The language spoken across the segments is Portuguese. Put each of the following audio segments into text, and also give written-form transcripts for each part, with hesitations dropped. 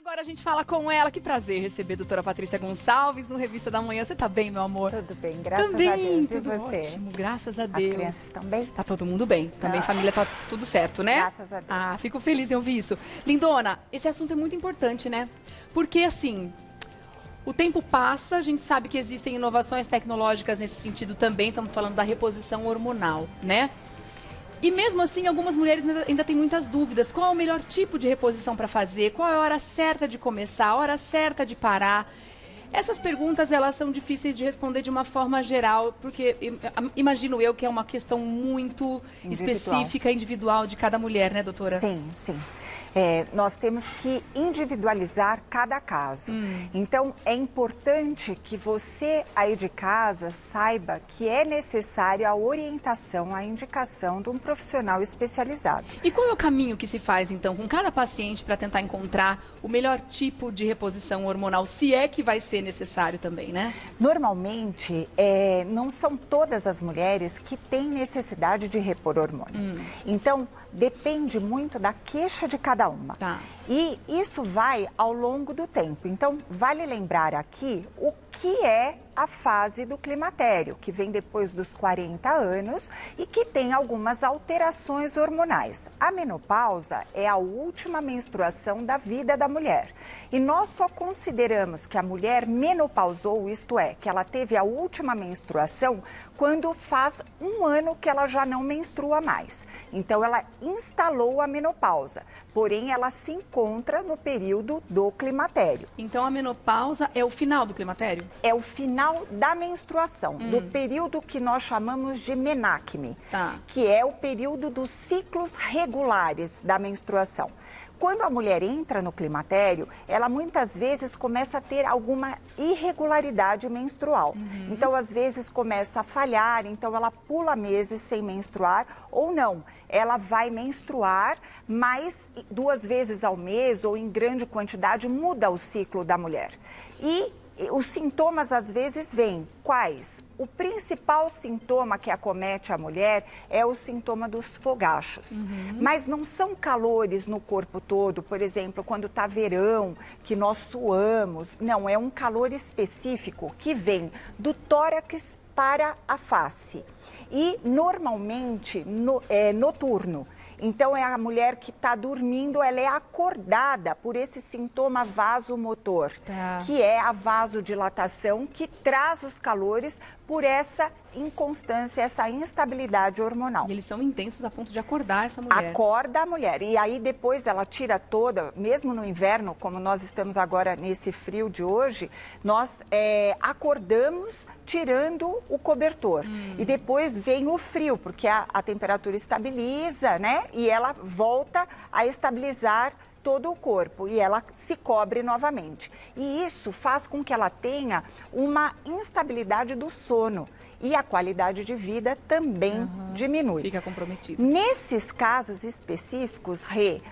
Agora a gente fala com ela. Que prazer receber a doutora Patrícia Gonçalves no Revista da Manhã. Você tá bem, meu amor? Tudo bem, graças Também, a Deus. E tudo você? ótimo, graças a Deus. As crianças estão bem? Tá todo mundo bem. Também família tá tudo certo, né? Graças a Deus. Ah, fico feliz em ouvir isso. Lindona, esse assunto é muito importante, né? Porque, assim, o tempo passa, a gente sabe que existem inovações tecnológicas nesse sentido também. Estamos falando da reposição hormonal, né? E mesmo assim, algumas mulheres ainda têm muitas dúvidas. Qual é o melhor tipo de reposição para fazer? Qual é a hora certa de começar? A hora certa de parar? Essas perguntas, elas são difíceis de responder de uma forma geral, porque imagino eu que é uma questão muito específica, individual de cada mulher, né, doutora? Sim, sim. Nós temos que individualizar cada caso. Então, é importante que você aí de casa saiba que é necessário a orientação, a indicação de um profissional especializado. E qual é o caminho que se faz, então, com cada paciente para tentar encontrar o melhor tipo de reposição hormonal, se é que vai ser necessário também, né? Normalmente, não são todas as mulheres que têm necessidade de repor hormônio. Então, depende muito da queixa de cada uma. Tá. E isso vai ao longo do tempo. Então, vale lembrar aqui o que é a fase do climatério, que vem depois dos 40 anos e que tem algumas alterações hormonais. A menopausa é a última menstruação da vida da mulher. E nós só consideramos que a mulher menopausou, isto é, que ela teve a última menstruação, quando faz um ano que ela já não menstrua mais. Então, ela instalou a menopausa, porém ela se encontra no período do climatério. Então, a menopausa é o final do climatério? É o final da menstruação, do período que nós chamamos de menacme, que é o período dos ciclos regulares da menstruação. Quando a mulher entra no climatério, ela muitas vezes começa a ter alguma irregularidade menstrual. Então, às vezes, começa a falhar, então ela pula meses sem menstruar ou não. Ela vai menstruar, mas 2 vezes ao mês ou em grande quantidade muda o ciclo da mulher. E os sintomas às vezes vêm. Quais? O principal sintoma que acomete a mulher é o sintoma dos fogachos. Mas não são calores no corpo todo, por exemplo, quando está verão, que nós suamos. Não, é um calor específico que vem do tórax para a face. E normalmente é noturno. Então, é a mulher que está dormindo, ela é acordada por esse sintoma vasomotor, que é a vasodilatação, que traz os calores por essa inconstância, essa instabilidade hormonal. E eles são intensos a ponto de acordar essa mulher. Acorda a mulher. E aí, depois, ela tira toda, mesmo no inverno, como nós estamos agora nesse frio de hoje, nós acordamos tirando o cobertor. E depois vem o frio, porque a temperatura estabiliza, né? E ela volta a estabilizar todo o corpo e ela se cobre novamente. E isso faz com que ela tenha uma instabilidade do sono e a qualidade de vida também diminui. Fica comprometido. Nesses casos específicos,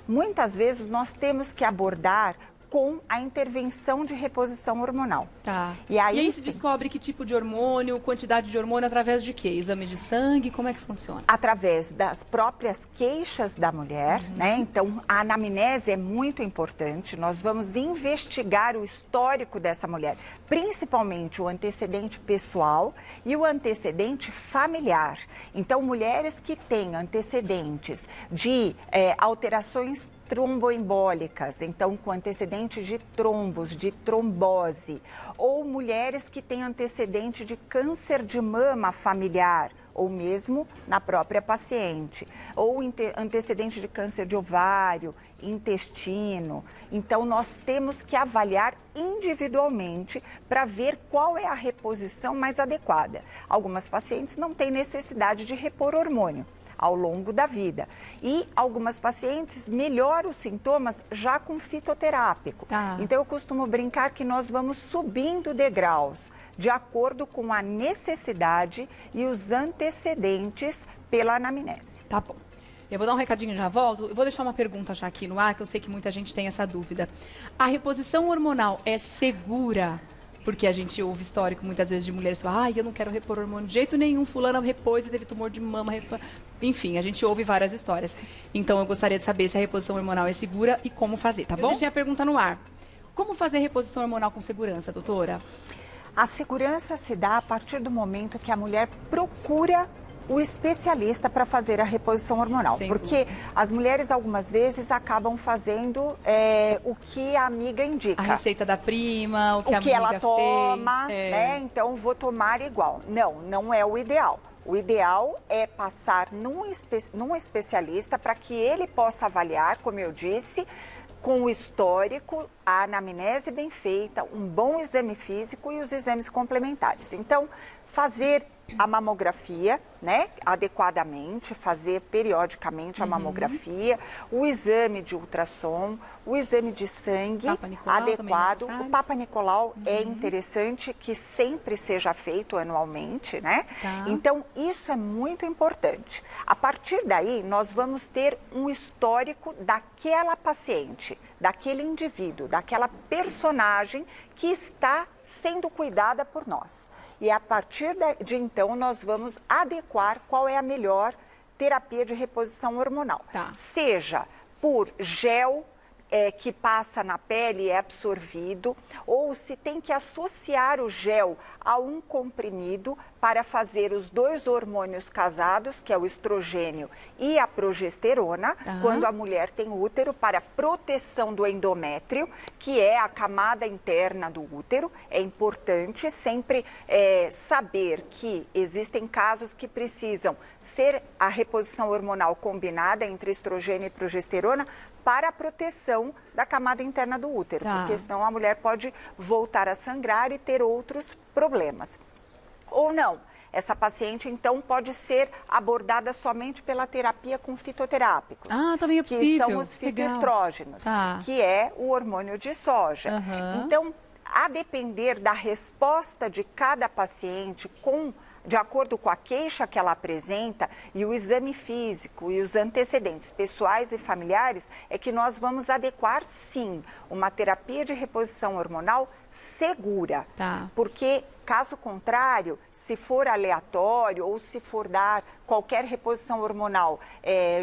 muitas vezes nós temos que abordar com a intervenção de reposição hormonal. Tá. E aí se descobre que tipo de hormônio, quantidade de hormônio, através de quê? Exame de sangue, como é que funciona? Através das próprias queixas da mulher, né? Então, a anamnese é muito importante. Nós vamos investigar o histórico dessa mulher, principalmente o antecedente pessoal e o antecedente familiar. Então, mulheres que têm antecedentes de alterações tromboembólicas, então com antecedente de trombos, de trombose, ou mulheres que têm antecedente de câncer de mama familiar, ou mesmo na própria paciente, ou antecedente de câncer de ovário, intestino. Então, nós temos que avaliar individualmente para ver qual é a reposição mais adequada. Algumas pacientes não têm necessidade de repor hormônio ao longo da vida. E algumas pacientes melhoram os sintomas já com fitoterápico. Então, eu costumo brincar que nós vamos subindo degraus de acordo com a necessidade e os antecedentes pela anamnese. Tá bom. Eu vou dar um recadinho e já volto. Eu vou deixar uma pergunta já aqui no ar, que eu sei que muita gente tem essa dúvida. A reposição hormonal é segura? Porque a gente ouve histórico muitas vezes de mulheres que falam, eu não quero repor hormônio de jeito nenhum, fulana repôs e teve tumor de mama. Enfim, a gente ouve várias histórias. Então, eu gostaria de saber se a reposição hormonal é segura e como fazer, tá bom? Eu deixei a pergunta no ar. Como fazer reposição hormonal com segurança, doutora? A segurança se dá a partir do momento que a mulher procura o especialista para fazer a reposição hormonal. Porque as mulheres, algumas vezes, acabam fazendo o que a amiga indica. A receita da prima, o que a amiga ela toma, fez. né? Então, vou tomar igual. Não é o ideal. O ideal é passar num especialista para que ele possa avaliar, como eu disse, com o histórico, a anamnese bem feita, um bom exame físico e os exames complementares. Então, fazer a mamografia, né, adequadamente, fazer periodicamente a mamografia, o exame de ultrassom, o exame de sangue adequado. O Papa Nicolau é interessante que sempre seja feito anualmente, né? Então, isso é muito importante. A partir daí, nós vamos ter um histórico daquela paciente, daquele indivíduo, daquela personagem que está sendo cuidada por nós. E a partir de então, nós vamos adequar qual é a melhor terapia de reposição hormonal. Seja por gel, que passa na pele e é absorvido, ou se tem que associar o gel a um comprimido para fazer os dois hormônios casados, que é o estrogênio e a progesterona, quando a mulher tem útero, para proteção do endométrio, que é a camada interna do útero. É importante sempre saber que existem casos que precisam ser a reposição hormonal combinada entre estrogênio e progesterona para a proteção da camada interna do útero, porque senão a mulher pode voltar a sangrar e ter outros problemas. Ou não, essa paciente então pode ser abordada somente pela terapia com fitoterápicos, também é possível. Que são os fitoestrógenos, que é o hormônio de soja. Então, a depender da resposta de cada paciente de acordo com a queixa que ela apresenta e o exame físico e os antecedentes pessoais e familiares, é que nós vamos adequar, sim, uma terapia de reposição hormonal segura. Porque, caso contrário, se for aleatório ou se for dar qualquer reposição hormonal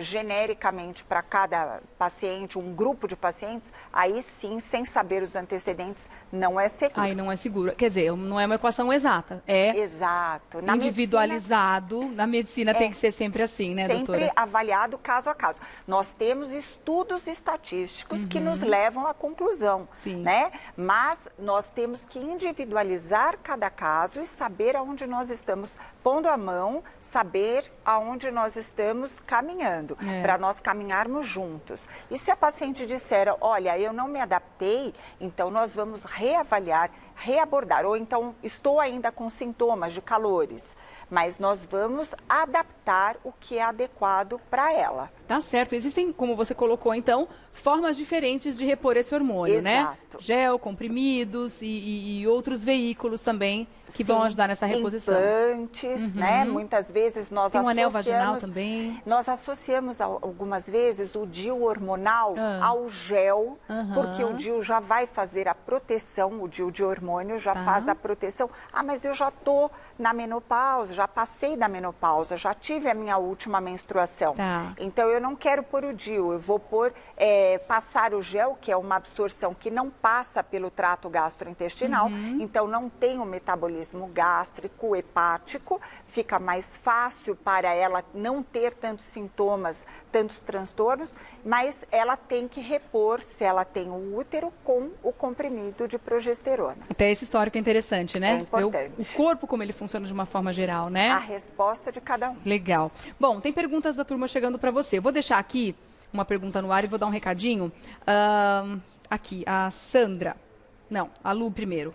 genericamente para cada paciente, um grupo de pacientes, aí sim, sem saber os antecedentes, não é seguro. Aí não é seguro. Quer dizer, não é uma equação exata. Exato. Individualizado. Na medicina tem que ser sempre assim, né, doutora? Sempre avaliado caso a caso. Nós temos estudos estatísticos que nos levam à conclusão, né? Mas nós temos que individualizar cada caso e saber aonde nós estamos pondo a mão, saber aonde nós estamos caminhando, para nós caminharmos juntos. E se a paciente disser, olha, eu não me adaptei, então nós vamos reavaliar, reabordar, ou então estou ainda com sintomas de calores, mas nós vamos adaptar o que é adequado para ela. Tá certo. Existem, como você colocou, então, formas diferentes de repor esse hormônio, né? Gel, comprimidos e outros veículos também que vão ajudar nessa reposição. Implantes, né? Muitas vezes nós associamos... Tem um anel vaginal também. Nós associamos algumas vezes o DIU hormonal ao gel, porque o DIU já vai fazer a proteção, o DIU de hormônio já faz a proteção. Mas eu já estou na menopausa, já passei da menopausa, já tive a minha última menstruação. Então, eu não quero pôr o DIU, eu vou passar o gel, que é uma absorção que não passa pelo trato gastrointestinal, então não tem o metabolismo gástrico, hepático, fica mais fácil para ela não ter tantos sintomas, tantos transtornos, mas ela tem que repor, se ela tem o útero, com o comprimido de progesterona. Até esse histórico é interessante, né? É importante. O corpo, como ele funciona de uma forma geral, né? A resposta de cada um. Legal. Bom, tem perguntas da turma chegando para você. Vou deixar aqui uma pergunta no ar e vou dar um recadinho. Aqui, a Sandra. Não, a Lu primeiro.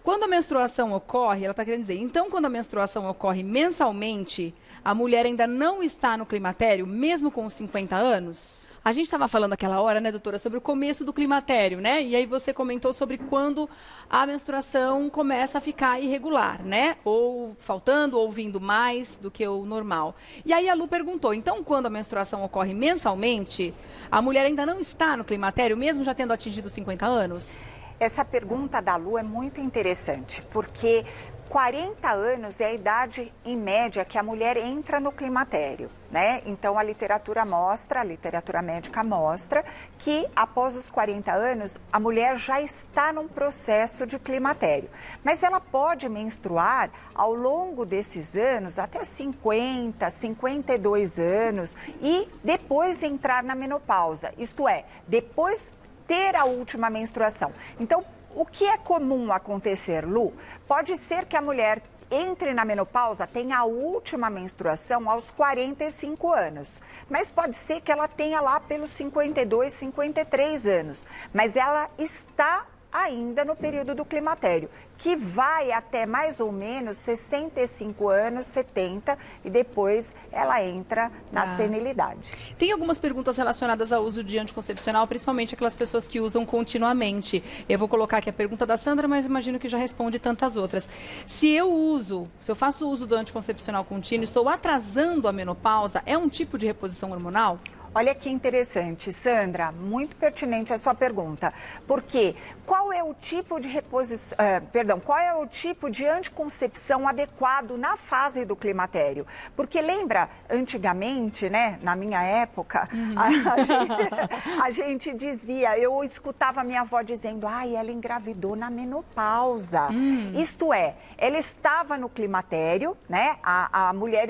Quando a menstruação ocorre, ela está querendo dizer, então quando a menstruação ocorre mensalmente, a mulher ainda não está no climatério, mesmo com os 50 anos? A gente estava falando aquela hora, né, doutora, sobre o começo do climatério, né? E aí você comentou sobre quando a menstruação começa a ficar irregular, né? Ou faltando, ou vindo mais do que o normal. E aí a Lu perguntou, então quando a menstruação ocorre mensalmente, a mulher ainda não está no climatério, mesmo já tendo atingido 50 anos? Essa pergunta da Lu é muito interessante, porque 40 anos é a idade, em média, que a mulher entra no climatério, né? Então, a literatura médica mostra que após os 40 anos, a mulher já está num processo de climatério. Mas ela pode menstruar ao longo desses anos, até 50, 52 anos, e depois entrar na menopausa, isto é, depois ter a última menstruação. Então, o que é comum acontecer, Lu? Pode ser que a mulher entre na menopausa, tenha a última menstruação aos 45 anos. Mas pode ser que ela tenha lá pelos 52, 53 anos. Mas ela está ainda no período do climatério, que vai até mais ou menos 65 anos, 70, e depois ela entra na senilidade. Tem algumas perguntas relacionadas ao uso de anticoncepcional, principalmente aquelas pessoas que usam continuamente. Eu vou colocar aqui a pergunta da Sandra, mas imagino que já responde tantas outras. Se eu faço uso do anticoncepcional contínuo, estou atrasando a menopausa, é um tipo de reposição hormonal? Olha que interessante, Sandra, muito pertinente a sua pergunta, porque qual é o tipo de qual é o tipo de anticoncepção adequado na fase do climatério? Porque lembra, antigamente, né, na minha época, a gente dizia, eu escutava minha avó dizendo, ela engravidou na menopausa. Isto é, ela estava no climatério, né, a mulher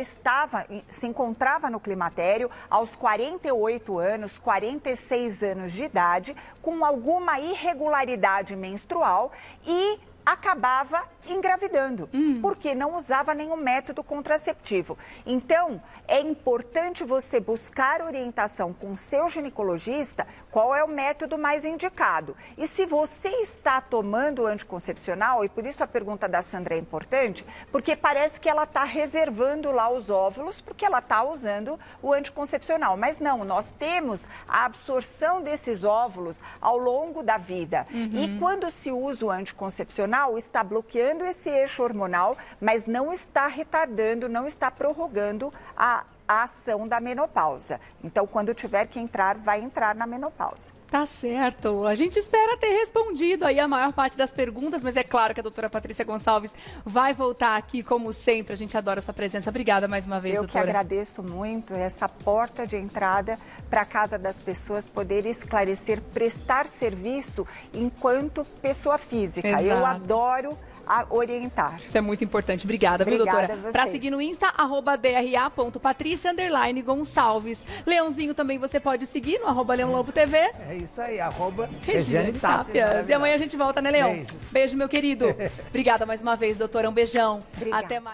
se encontrava no climatério aos 48 anos, 46 anos de idade, com alguma irregularidade menstrual e acabava engravidando, porque não usava nenhum método contraceptivo. Então, é importante você buscar orientação com o seu ginecologista, qual é o método mais indicado. E se você está tomando anticoncepcional, e por isso a pergunta da Sandra é importante, porque parece que ela está reservando lá os óvulos, porque ela está usando o anticoncepcional. Mas não, nós temos a absorção desses óvulos ao longo da vida. E quando se usa o anticoncepcional, está bloqueando esse eixo hormonal, mas não está retardando, não está prorrogando a ação da menopausa. Então, quando tiver que entrar, vai entrar na menopausa. Tá certo. A gente espera ter respondido aí a maior parte das perguntas, mas é claro que a doutora Patrícia Gonçalves vai voltar aqui, como sempre. A gente adora a sua presença. Obrigada mais uma vez, doutora. Eu que agradeço muito essa porta de entrada para a casa das pessoas, poder esclarecer, prestar serviço enquanto pessoa física. Exato. Eu adoro orientar. Isso é muito importante. Obrigada, viu, doutora? Para seguir no Insta, @dra.patricia_gonçalves. Leãozinho também você pode seguir no @leãolobotv. É isso aí, @Regiane Tápias. E amanhã a gente volta, né, Leão? Beijos. Beijo, meu querido. Obrigada mais uma vez, doutora. Um beijão. Obrigada. Até mais.